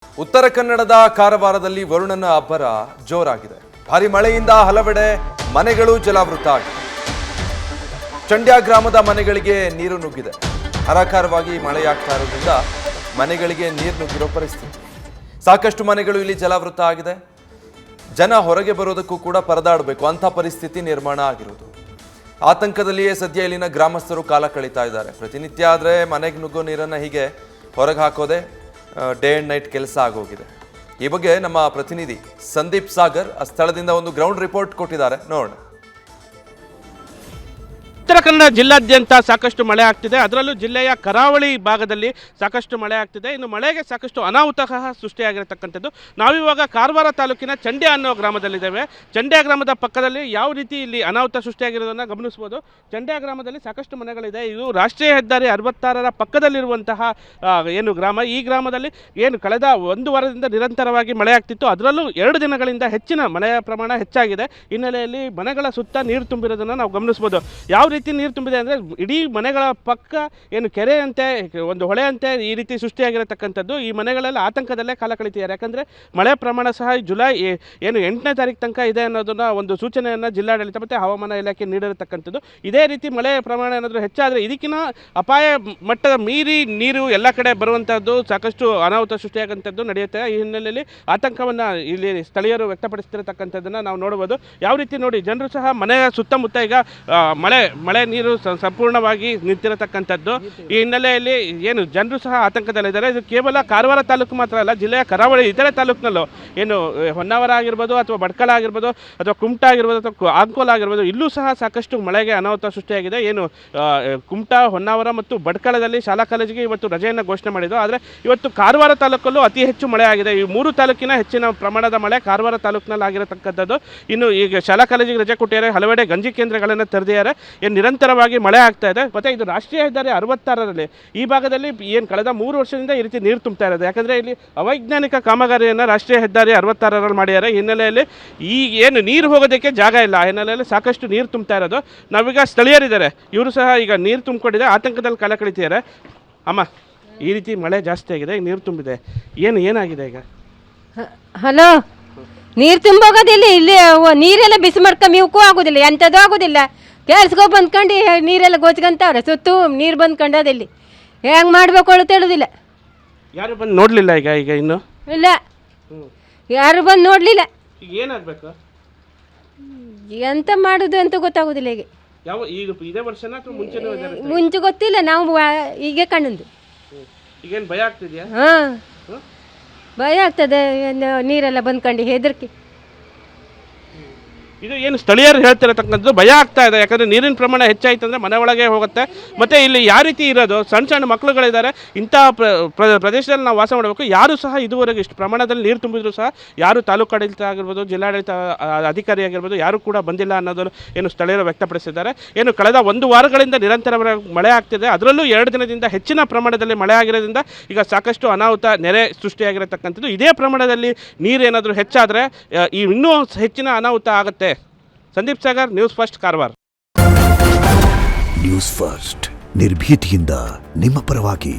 ಉತ್ತರ ಕನ್ನಡದ ಕಾರವಾರದಲ್ಲಿ ವರುಣನ ಅಬ್ಬರ ಜೋರಾಗಿದೆ. ಭಾರಿ ಮಳೆಯಿಂದ ಹಲವೆಡೆ ಮನೆಗಳು ಜಲಾವೃತ ಆಗಿದೆ. ಚಂಡ್ಯ ಗ್ರಾಮದ ಮನೆಗಳಿಗೆ ನೀರು ನುಗ್ಗಿದೆ. ಧಾರಾಕಾರವಾಗಿ ಮಳೆಯಾಗ್ತಾ ಇರೋದ್ರಿಂದ ಮನೆಗಳಿಗೆ ನೀರು ನುಗ್ಗಿರೋ ಪರಿಸ್ಥಿತಿ. ಸಾಕಷ್ಟು ಮನೆಗಳು ಇಲ್ಲಿ ಜಲಾವೃತ ಆಗಿದೆ. ಜನ ಹೊರಗೆ ಬರೋದಕ್ಕೂ ಕೂಡ ಪರದಾಡಬೇಕು ಅಂತ ಪರಿಸ್ಥಿತಿ ನಿರ್ಮಾಣ ಆಗಿರೋದು. ಆತಂಕದಲ್ಲಿಯೇ ಸದ್ಯ ಇಲ್ಲಿನ ಗ್ರಾಮಸ್ಥರು ಕಾಲ ಕಳೀತಾ ಇದ್ದಾರೆ. ಪ್ರತಿನಿತ್ಯ ಆದರೆ ಮನೆಗೆ ನುಗ್ಗೋ ನೀರನ್ನು ಹೀಗೆ ಹೊರಗೆ ಹಾಕೋದೆ ಡೇ ಅಂಡ್ ನೈಟ್ ಕೆಲಸ ಆಗೋಗಿದೆ. ಈ ಬಗ್ಗೆ ನಮ್ಮ ಪ್ರತಿನಿಧಿ ಸಂದೀಪ್ ಸಾಗರ್ ಆ ಸ್ಥಳದಿಂದ ಒಂದು ಗ್ರೌಂಡ್ ರಿಪೋರ್ಟ್ ಕೊಟ್ಟಿದ್ದಾರೆ, ನೋಡೋಣ. ಉತ್ತರ ಕನ್ನಡ ಜಿಲ್ಲಾದ್ಯಂತ ಸಾಕಷ್ಟು ಮಳೆ ಆಗ್ತಿದೆ. ಅದರಲ್ಲೂ ಜಿಲ್ಲೆಯ ಕರಾವಳಿ ಭಾಗದಲ್ಲಿ ಸಾಕಷ್ಟು ಮಳೆ ಆಗ್ತಿದೆ. ಇನ್ನು ಮಳೆಗೆ ಸಾಕಷ್ಟು ಅನಾಹುತ ಸೃಷ್ಟಿಯಾಗಿರತಕ್ಕಂಥದ್ದು. ನಾವಿವಾಗ ಕಾರವಾರ ತಾಲೂಕಿನ ಚಂಡ್ಯ ಅನ್ನೋ ಗ್ರಾಮದಲ್ಲಿದ್ದೇವೆ. ಚಂಡ್ಯ ಗ್ರಾಮದ ಪಕ್ಕದಲ್ಲಿ ಯಾವ ರೀತಿ ಇಲ್ಲಿ ಅನಾಹುತ ಸೃಷ್ಟಿಯಾಗಿರೋದನ್ನು ಗಮನಿಸ್ಬೋದು. ಚಂಡ್ಯ ಗ್ರಾಮದಲ್ಲಿ ಸಾಕಷ್ಟು ಮನೆಗಳಿದೆ. ಇದು ರಾಷ್ಟ್ರೀಯ ಹೆದ್ದಾರಿ 66ರ ಪಕ್ಕದಲ್ಲಿರುವಂತಹ ಏನು ಗ್ರಾಮ. ಈ ಗ್ರಾಮದಲ್ಲಿ ಏನು ಕಳೆದ ಒಂದು ವಾರದಿಂದ ನಿರಂತರವಾಗಿ ಮಳೆ ಆಗ್ತಿತ್ತು. ಅದರಲ್ಲೂ 2 ದಿನಗಳಿಂದ ಹೆಚ್ಚಿನ ಮಳೆಯ ಪ್ರಮಾಣ ಹೆಚ್ಚಾಗಿದೆ. ಹಿನ್ನೆಲೆಯಲ್ಲಿ ಮನೆಗಳ ಸುತ್ತ ನೀರು ತುಂಬಿರೋದನ್ನು ನಾವು ಗಮನಿಸ್ಬೋದು. ಯಾವ ರೀತಿ ನೀರು ತುಂಬಿದೆ ಅಂದರೆ ಇಡೀ ಮನೆಗಳ ಪಕ್ಕ ಏನು ಕೆರೆಯಂತೆ ಒಂದು ಹೊಳೆಯಂತೆ ಈ ರೀತಿ ಸೃಷ್ಟಿಯಾಗಿರತಕ್ಕಂಥದ್ದು. ಈ ಮನೆಗಳೆಲ್ಲ ಆತಂಕದಲ್ಲೇ ಕಾಲ ಕಳೀತಿದ್ದಾರೆ. ಯಾಕಂದರೆ ಮಳೆ ಪ್ರಮಾಣ ಸಹ ಜುಲೈ ಏನು 8ನೇ ತಾರೀಕು ತನಕ ಇದೆ ಅನ್ನೋದನ್ನ ಒಂದು ಸೂಚನೆಯನ್ನು ಜಿಲ್ಲಾಡಳಿತ ಮತ್ತು ಹವಾಮಾನ ಇಲಾಖೆ ನೀಡಿರತಕ್ಕಂಥದ್ದು. ಇದೇ ರೀತಿ ಮಳೆ ಪ್ರಮಾಣ ಏನಾದರೂ ಹೆಚ್ಚಾದರೆ ಇದಕ್ಕಿಂತ ಅಪಾಯ ಮಟ್ಟದ ಮೀರಿ ನೀರು ಎಲ್ಲ ಕಡೆ ಬರುವಂಥದ್ದು, ಸಾಕಷ್ಟು ಅನಾಹುತ ಸೃಷ್ಟಿಯಾಗುವಂಥದ್ದು ನಡೆಯುತ್ತೆ. ಈ ಹಿನ್ನೆಲೆಯಲ್ಲಿ ಆತಂಕವನ್ನು ಇಲ್ಲಿ ಸ್ಥಳೀಯರು ವ್ಯಕ್ತಪಡಿಸ್ತಿರತಕ್ಕಂಥದ್ದನ್ನು ನಾವು ನೋಡ್ಬೋದು. ಯಾವ ರೀತಿ ನೋಡಿ, ಜನರು ಸಹ ಮನೆಯ ಸುತ್ತಮುತ್ತ ಈಗ ಮಳೆ ನೀರು ಸಂಪೂರ್ಣವಾಗಿ ನಿಂತಿರತಕ್ಕಂಥದ್ದು. ಈ ಹಿನ್ನೆಲೆಯಲ್ಲಿ ಏನು ಜನರು ಸಹ ಆತಂಕದಲ್ಲಿದ್ದಾರೆ. ಇದು ಕೇವಲ ಕಾರವಾರ ತಾಲೂಕು ಮಾತ್ರ ಅಲ್ಲ, ಜಿಲ್ಲೆಯ ಕರಾವಳಿ ಇತರೆ ತಾಲೂಕಿನಲ್ಲೂ ಏನು ಹೊನ್ನಾವರ ಆಗಿರ್ಬೋದು ಅಥವಾ ಭಟ್ಕಳ ಆಗಿರ್ಬೋದು ಅಥವಾ ಕುಮಟಾ ಆಗಿರ್ಬೋದು ಅಥವಾ ಅಂಕೋಲ ಆಗಿರ್ಬೋದು, ಇಲ್ಲೂ ಸಹ ಸಾಕಷ್ಟು ಮಳೆಗೆ ಅನಾಹುತ ಸೃಷ್ಟಿಯಾಗಿದೆ. ಏನು ಕುಮಟಾ, ಹೊನ್ನಾವರ ಮತ್ತು ಭಟ್ಕಳದಲ್ಲಿ ಶಾಲಾ ಕಾಲೇಜಿಗೆ ಇವತ್ತು ರಜೆಯನ್ನು ಘೋಷಣೆ ಮಾಡಿದ್ದು. ಆದರೆ ಇವತ್ತು ಕಾರವಾರ ತಾಲೂಕಲ್ಲೂ ಅತಿ ಹೆಚ್ಚು ಮಳೆ ಆಗಿದೆ. ಈ 3 ತಾಲೂಕಿನ ಹೆಚ್ಚಿನ ಪ್ರಮಾಣದ ಮಳೆ ಕಾರವಾರ ತಾಲೂಕಿನಲ್ಲಿ ಆಗಿರತಕ್ಕಂಥದ್ದು. ಇನ್ನು ಈಗ ಶಾಲಾ ಕಾಲೇಜಿಗೆ ರಜೆ ಕೊಟ್ಟಿದ್ದಾರೆ, ಹಲವೆಡೆ ಗಂಜಿ ಕೇಂದ್ರಗಳನ್ನು ತೆರೆದಿದ್ದಾರೆ. ಏನು ನಿರಂತರವಾಗಿ ಮಳೆ ಆಗ್ತಾ ಇದೆ. ಮತ್ತು ಇದು ರಾಷ್ಟ್ರೀಯ ಹೆದ್ದಾರಿ 66ರಲ್ಲಿ ಈ ಭಾಗದಲ್ಲಿ ಏನು ಕಳೆದ 3 ವರ್ಷದಿಂದ ಈ ರೀತಿ ನೀರು ತುಂಬ್ತಾ ಇರೋದು. ಯಾಕಂದರೆ ಇಲ್ಲಿ ಅವೈಜ್ಞಾನಿಕ ಕಾಮಗಾರಿಯನ್ನು ರಾಷ್ಟ್ರೀಯ ಹೆದ್ದಾರಿ 66ರಲ್ಲಿ ಮಾಡಿದ್ದಾರೆ. ಈ ಹಿನ್ನೆಲೆಯಲ್ಲಿ ಈ ಏನು ನೀರು ಹೋಗೋದಕ್ಕೆ ಜಾಗ ಇಲ್ಲ. ಆ ಹಿನ್ನೆಲೆಯಲ್ಲಿ ಸಾಕಷ್ಟು ನೀರು ತುಂಬ್ತಾ ಇರೋದು. ನಾವೀಗ ಸ್ಥಳೀಯರಿದ್ದಾರೆ, ಇವರು ಸಹ ಈಗ ನೀರು ತುಂಬಿಕೊಂಡಿದೆ, ಆತಂಕದಲ್ಲಿ ಕಾಲ ಕಳೀತಿದ್ದಾರೆ. ಅಮ್ಮ, ಈ ರೀತಿ ಮಳೆ ಜಾಸ್ತಿ ಆಗಿದೆ, ನೀರು ತುಂಬಿದೆ, ಏನಾಗಿದೆ ಈಗ? ಹಲೋ, ನೀರು ತುಂಬೋಗೋದಿಲ್ಲ. ಇಲ್ಲಿ ನೀರೆಲ್ಲ ಬಿಸಿ ಮಾಡ್ಕೊಂಬಿವಕ್ಕೂ ಆಗೋದಿಲ್ಲ, ಎಂಥದ್ದು ಆಗೋದಿಲ್ಲ. ಕೆಲ್ಸಗೋ ಬಂದ್ಕೊಂಡು ನೀರೆಲ್ಲ ಗೋಚ್ಕೊಂತವ್ರೆ, ಸುತ್ತು ನೀರು ಬಂದ್ಕೊಂಡದಿಲ್ಲಿ ಹೆಂಗೆ ಮಾಡಬೇಕು ಅಂತ ಹೇಳೋದಿಲ್ಲ. ಯಾರು ಬಂದು ನೋಡಲಿಲ್ಲ ಈಗ ಇನ್ನು? ಇಲ್ಲ, ಯಾರು ಬಂದು ನೋಡಲಿಲ್ಲ. ಈಗ ಏನಾಗಬೇಕು, ಎಂತ ಮಾಡೋದು ಅಂತ ಗೊತ್ತಾಗೋದಿಲ್ಲ. ಈಗ ಇದೇ ವರ್ಷನ ಅಥವಾ ಮುಂಚೆ ಗೊತ್ತಿಲ್ಲ, ನಾವು ಈಗ ಕಣ್ಣಂದು. ಈಗೇನು ಭಯ ಆಗ್ತಿದೆಯಾ? ಹಾಂ, ಭಯ ಆಗ್ತದೆ. ನೀರೆಲ್ಲ ಬಂದ್ಕೊಂಡು ಹೆದರ್ಕಿ. ಇದು ಏನು ಸ್ಥಳೀಯರು ಹೇಳ್ತಿರತಕ್ಕಂಥದ್ದು, ಭಯ ಆಗ್ತಾ ಇದೆ. ಯಾಕಂದರೆ ನೀರಿನ ಪ್ರಮಾಣ ಹೆಚ್ಚಾಯಿತು ಅಂದರೆ ಮನೆ ಒಳಗೆ ಹೋಗುತ್ತೆ. ಮತ್ತು ಇಲ್ಲಿ ಯಾವ ರೀತಿ ಇರೋದು, ಸಣ್ಣ ಮಕ್ಕಳುಗಳಿದ್ದಾರೆ. ಇಂಥ ಪ್ರದೇಶದಲ್ಲಿ ನಾವು ವಾಸ ಮಾಡಬೇಕು. ಯಾರು ಸಹ ಇದುವರೆಗೆ ಇಷ್ಟು ಪ್ರಮಾಣದಲ್ಲಿ ನೀರು ತುಂಬಿದ್ರು ಸಹ ಯಾರು ತಾಲೂಕು ಆಡಳಿತ ಆಗಿರ್ಬೋದು, ಜಿಲ್ಲಾಡಳಿತ ಅಧಿಕಾರಿ ಆಗಿರ್ಬೋದು, ಯಾರು ಕೂಡ ಬಂದಿಲ್ಲ ಅನ್ನೋದನ್ನು ಏನು ಸ್ಥಳೀಯರು ವ್ಯಕ್ತಪಡಿಸಿದ್ದಾರೆ. ಏನು ಕಳೆದ 1 ವಾರಗಳಿಂದ ನಿರಂತರವಾಗಿ ಮಳೆ ಆಗ್ತಿದೆ. ಅದರಲ್ಲೂ 2 ದಿನದಿಂದ ಹೆಚ್ಚಿನ ಪ್ರಮಾಣದಲ್ಲಿ ಮಳೆ ಆಗಿರೋದ್ರಿಂದ ಈಗ ಸಾಕಷ್ಟು ಅನಾಹುತ, ನೆರೆ ಸೃಷ್ಟಿಯಾಗಿರತಕ್ಕಂಥದ್ದು. ಇದೇ ಪ್ರಮಾಣದಲ್ಲಿ ನೀರೇನಾದರೂ ಹೆಚ್ಚಾದರೆ ಇನ್ನೂ ಹೆಚ್ಚಿನ ಅನಾಹುತ ಆಗುತ್ತೆ. Sandeep Sagar, news first, Karwar. News first, ನಿರ್ಭೀತಿಯಿಂದ ನಿಮ್ಮ ಪರವಾಗಿ.